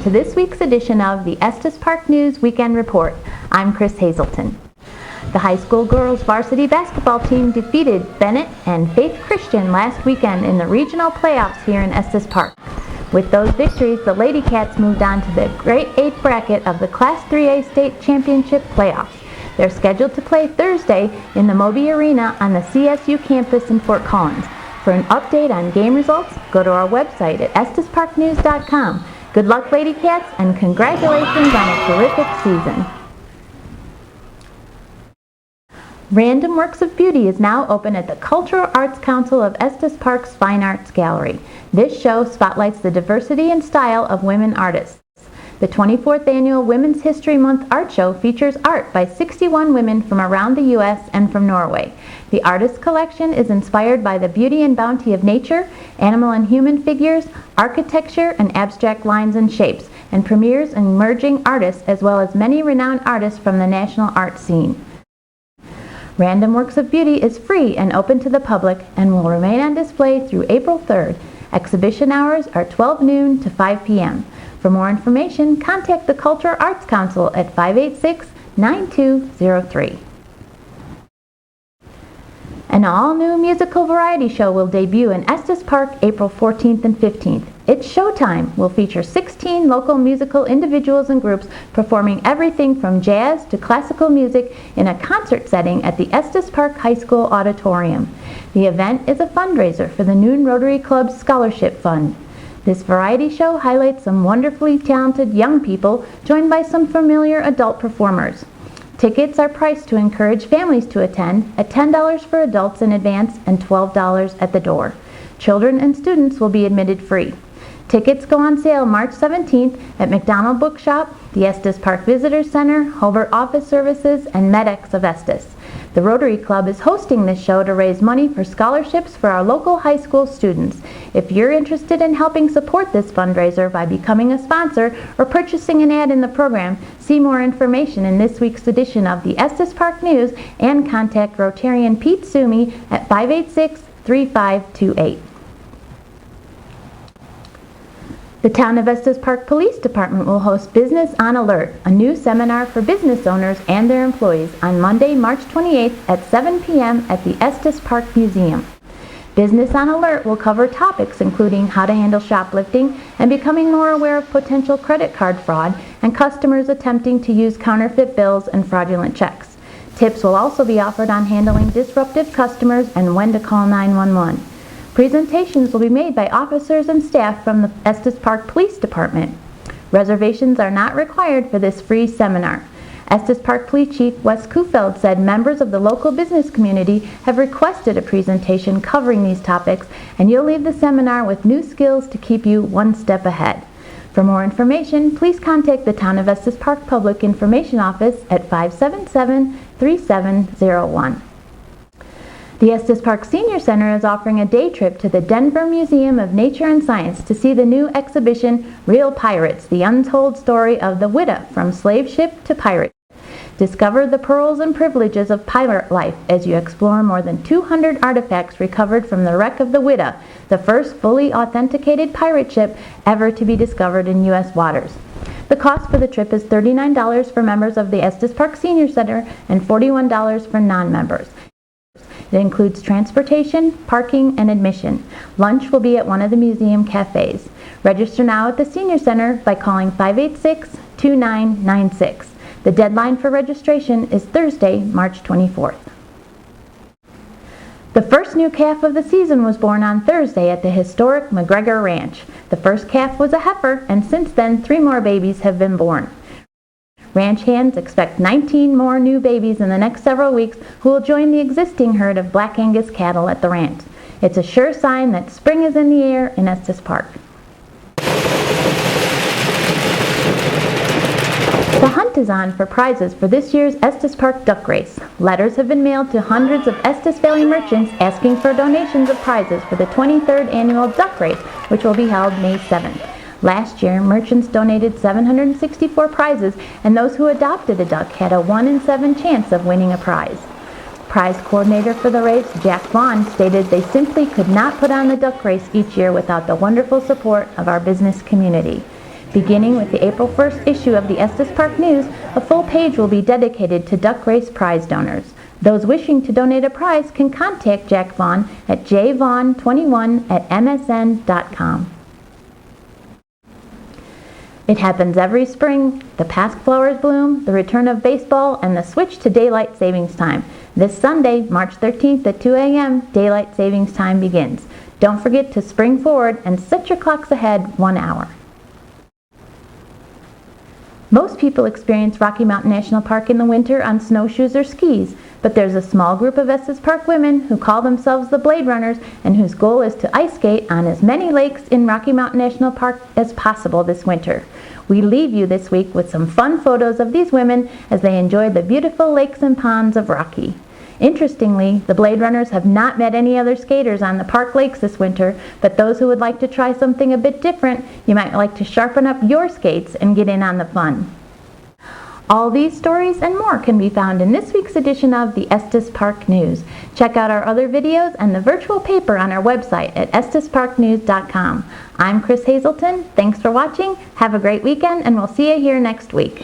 welcome to this week's edition of the Estes Park News Weekend Report. I'm Chris Hazelton. The high school girls varsity basketball team defeated Bennett and Faith Christian last weekend in the regional playoffs here in Estes Park. With those victories, the Lady Cats moved on to the Grade 8 bracket of the Class 3A State Championship playoffs. They're scheduled to play Thursday in the Moby Arena on the CSU campus in Fort Collins. For an update on game results, go to our website at estesparknews.com. Good luck, Lady Cats, and congratulations on a terrific season. Random Works of Beauty is now open at the Cultural Arts Council of Estes Park's Fine Arts Gallery. This show spotlights the diversity and style of women artists. The 24th Annual Women's History Month Art Show features art by 61 women from around the U.S. and from Norway. The artist collection is inspired by the beauty and bounty of nature, animal and human figures, architecture, and abstract lines and shapes, and premieres emerging artists as well as many renowned artists from the national art scene. Random Works of Beauty is free and open to the public and will remain on display through April 3rd. Exhibition hours are 12 noon to 5 p.m. For more information, contact the Cultural Arts Council at 586-9203. An all-new musical variety show will debut in Estes Park April 14th and 15th. It's Showtime will feature 16 local musical individuals and groups performing everything from jazz to classical music in a concert setting at the Estes Park High School Auditorium. The event is a fundraiser for the Noon Rotary Club's Scholarship Fund. This variety show highlights some wonderfully talented young people joined by some familiar adult performers. Tickets are priced to encourage families to attend at $10 for adults in advance and $12 at the door. Children and students will be admitted free. Tickets go on sale March 17th at McDonald Bookshop, the Estes Park Visitor Center, Hobart Office Services, and MedX of Estes. The Rotary Club is hosting this show to raise money for scholarships for our local high school students. If you're interested in helping support this fundraiser by becoming a sponsor or purchasing an ad in the program, see more information in this week's edition of the Estes Park News and contact Rotarian Pete Sumi at 586-3528. The Town of Estes Park Police Department will host Business on Alert, a new seminar for business owners and their employees on Monday, March 28th at 7 p.m. at the Estes Park Museum. Business on Alert will cover topics including how to handle shoplifting and becoming more aware of potential credit card fraud and customers attempting to use counterfeit bills and fraudulent checks. Tips will also be offered on handling disruptive customers and when to call 911. Presentations will be made by officers and staff from the Estes Park Police Department. Reservations are not required for this free seminar. Estes Park Police Chief Wes Kufeld said members of the local business community have requested a presentation covering these topics, and you'll leave the seminar with new skills to keep you one step ahead. For more information, please contact the Town of Estes Park Public Information Office at 577-3701. The Estes Park Senior Center is offering a day trip to the Denver Museum of Nature and Science to see the new exhibition, Real Pirates, the Untold Story of the Whydah from Slave Ship to Pirate. Discover the pearls and privileges of pirate life as you explore more than 200 artifacts recovered from the wreck of the Whydah, the first fully authenticated pirate ship ever to be discovered in U.S. waters. The cost for the trip is $39 for members of the Estes Park Senior Center and $41 for non-members. It includes transportation, parking, and admission. Lunch will be at one of the museum cafes. Register now at the Senior Center by calling 586-2996. The deadline for registration is Thursday, March 24th. The first new calf of the season was born on Thursday at the historic McGregor Ranch. The first calf was a heifer, and since then 3 more babies have been born. Ranch hands expect 19 more new babies in the next several weeks who will join the existing herd of Black Angus cattle at the ranch. It's a sure sign that spring is in the air in Estes Park. The hunt is on for prizes for this year's Estes Park Duck Race. Letters have been mailed to hundreds of Estes Valley merchants asking for donations of prizes for the 23rd Annual Duck Race, which will be held May 7th. Last year, merchants donated 764 prizes, and those who adopted a duck had a 1 in 7 chance of winning a prize. Prize coordinator for the race, Jack Vaughn, stated they simply could not put on the duck race each year without the wonderful support of our business community. Beginning with the April 1st issue of the Estes Park News, a full page will be dedicated to duck race prize donors. Those wishing to donate a prize can contact Jack Vaughn at jvaughn21@msn.com. It happens every spring. The pasque flowers bloom, the return of baseball, and the switch to daylight savings time. This Sunday, March 13th at 2 a.m., daylight savings time begins. Don't forget to spring forward and set your clocks ahead 1 hour. Most people experience Rocky Mountain National Park in the winter on snowshoes or skis, but there's a small group of Estes Park women who call themselves the Bladerunners and whose goal is to ice skate on as many lakes in Rocky Mountain National Park as possible this winter. We leave you this week with some fun photos of these women as they enjoy the beautiful lakes and ponds of Rocky. Interestingly, the Bladerunners have not met any other skaters on the park lakes this winter, but those who would like to try something a bit different, you might like to sharpen up your skates and get in on the fun. All these stories and more can be found in this week's edition of the Estes Park News. Check out our other videos and the virtual paper on our website at estesparknews.com. I'm Chris Hazelton. Thanks for watching. Have a great weekend, and we'll see you here next week.